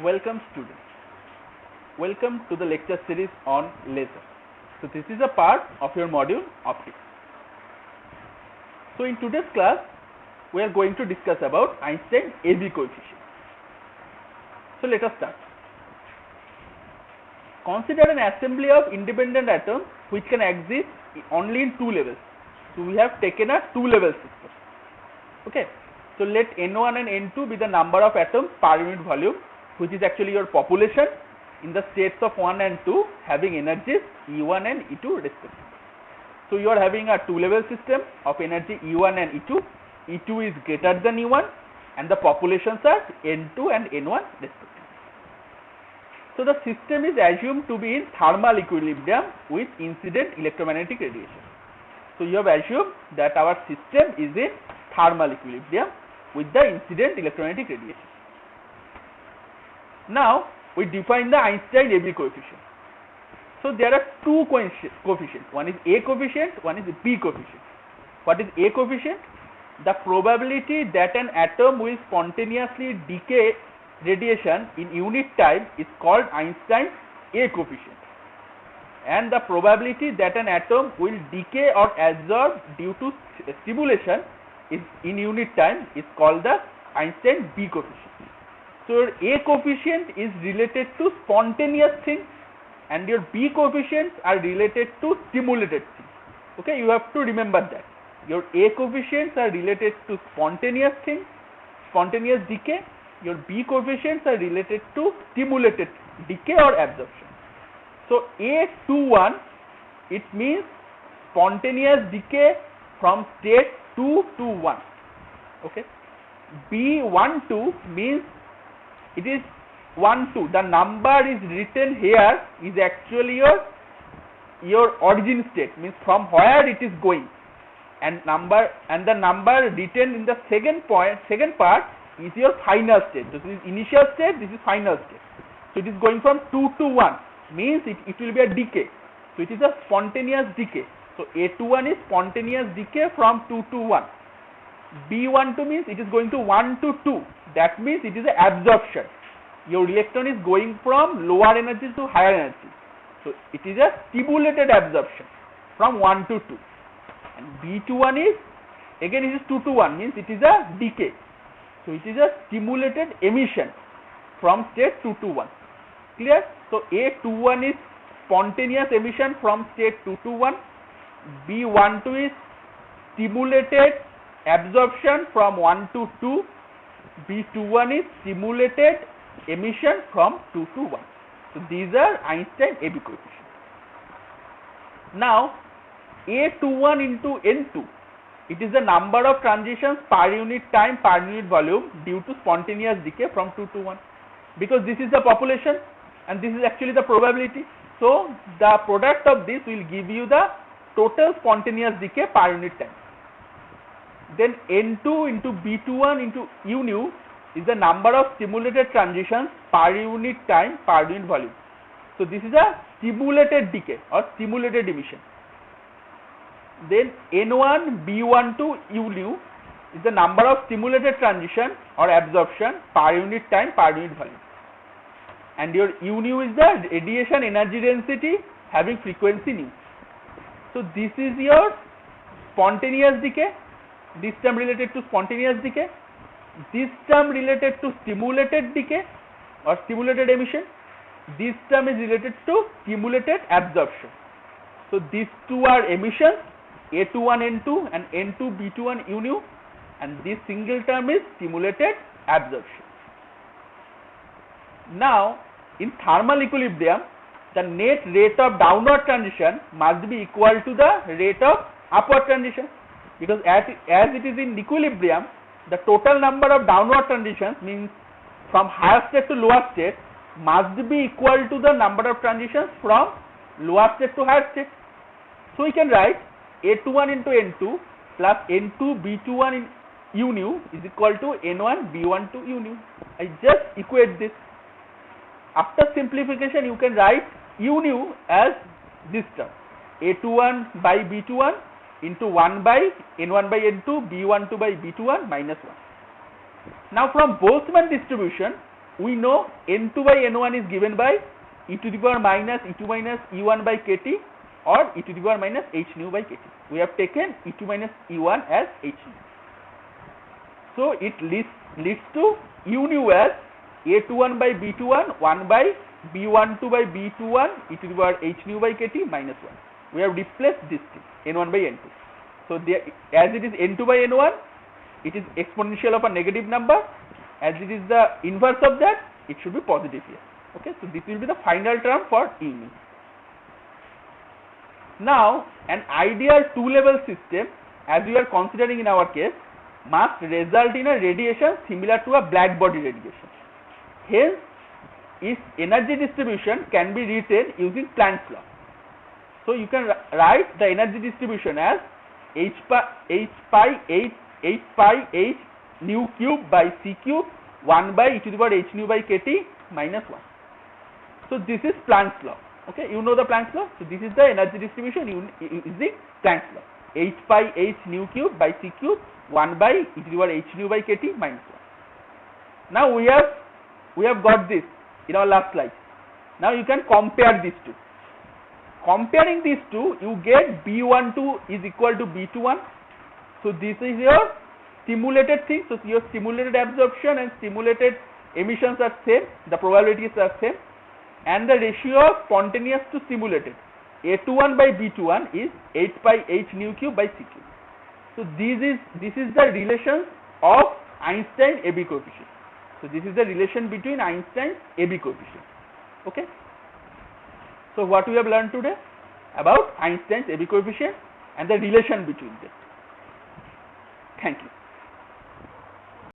Welcome students. Welcome to the lecture series on laser. So this is a part of your module optics. So in today's class we are going to discuss about Einstein AB coefficient. So let us start. Consider an assembly of independent atoms which can exist only in two levels. So we have taken a two-level system. Okay. So let N1 and N2 be the number of atoms per unit volume, which is actually your population in the states of 1 and 2 having energies E1 and E2 respectively. So you are having a two-level system of energy E1 and E2. E2 is greater than E1 and the populations are N2 and N1 respectively. So the system is assumed to be in thermal equilibrium with incident electromagnetic radiation. So you have assumed that our system is in thermal equilibrium with the incident electromagnetic radiation. Now we define the Einstein AB coefficient. So there are two coefficients. One is A coefficient, one is B coefficient. What is A coefficient? The probability that an atom will spontaneously decay radiation in unit time is called Einstein A coefficient. And the probability that an atom will decay or absorb due to stimulation is in unit time is called the Einstein B coefficient. So your A coefficient is related to spontaneous things and your B coefficients are related to stimulated things. Okay, you have to remember that. Your A coefficients are related to spontaneous things, spontaneous decay. Your B coefficients are related to stimulated decay or absorption. So A21, it means spontaneous decay from state 2 to 1. Okay. B12 means it is 1 2. The number is written here is actually your origin state, means from where it is going, and the number written in the second part is your final state. This is initial state, this is final state. So it is going from 2 to 1, means it will be a decay. So it is a spontaneous decay. So A21 is spontaneous decay from 2 to 1. B12 means it is going to 1 to 2. That means it is an absorption. Your electron is going from lower energy to higher energy. So it is a stimulated absorption from 1 to 2. And B21 is, again it is 2 to 1, means it is a decay. So it is a stimulated emission from state 2 to 1. Clear? So A21 is spontaneous emission from state 2 to 1. B12 is stimulated absorption from 1 to 2. B21 is stimulated emission from 2 to 1. So these are Einstein AB coefficients. Now A21 into N2, it is the number of transitions per unit time per unit volume due to spontaneous decay from 2 to 1, because this is the population and this is actually the probability. So the product of this will give you the total spontaneous decay per unit time. Then N2 into B21 into U nu is the number of stimulated transitions per unit time per unit volume. So this is a stimulated decay or stimulated emission. Then N1 B12 U nu is the number of stimulated transition or absorption per unit time per unit volume. And your U nu is the radiation energy density having frequency nu. So this is your spontaneous decay, this term related to spontaneous decay, this term related to stimulated decay or stimulated emission, this term is related to stimulated absorption. So these two are emissions, A21 N2 and N2 B21 U nu, and this single term is stimulated absorption. Now in thermal equilibrium, the net rate of downward transition must be equal to the rate of upward transition, because as it is in equilibrium, the total number of downward transitions, means from higher state to lower state, must be equal to the number of transitions from lower state to higher state. So we can write A21 into N2 plus N2 B21 in U nu is equal to N1 B12 U nu. I just equate this. After simplification, you can write U nu as this term, A21 by B21 into 1 by N1 by N2 B12 by B21 minus 1. Now from Boltzmann distribution, we know N2 by N1 is given by e to the power minus E2 minus E1 by kt or e to the power minus h nu by kt. We have taken E2 minus E1 as h nu. So it leads to u nu as A21 by B21 1 by B12 by B21 e to the power h nu by kt minus 1. We have replaced this thing N1 by N2. So there, as it is N2 by N1, it is exponential of a negative number. As it is the inverse of that, it should be positive here. Okay, so this will be the final term for u nu. Now, an ideal two-level system, as we are considering in our case, must result in a radiation similar to a black body radiation. Hence, its energy distribution can be written using Planck's law. So you can write the energy distribution as h pi h nu cube by c cube 1 by e to the power h nu by kt minus 1. So this is Planck's law. Okay, you know the Planck's law. So this is the energy distribution using Planck's law. H pi h nu cube by c cube 1 by e to the power h nu by kt minus 1. Now we have got this in our last slide. Now you can compare these two. Comparing these two, you get B12 is equal to B21. So this is your stimulated thing. So your stimulated absorption and stimulated emissions are same. The probabilities are same. And the ratio of spontaneous to stimulated A21 by B21 is h pi h nu cube by c cube. So this is the relation of Einstein AB coefficient. So this is the relation between Einstein's AB coefficient. Okay. So what we have learned today about Einstein's AB coefficient and the relation between them. Thank you.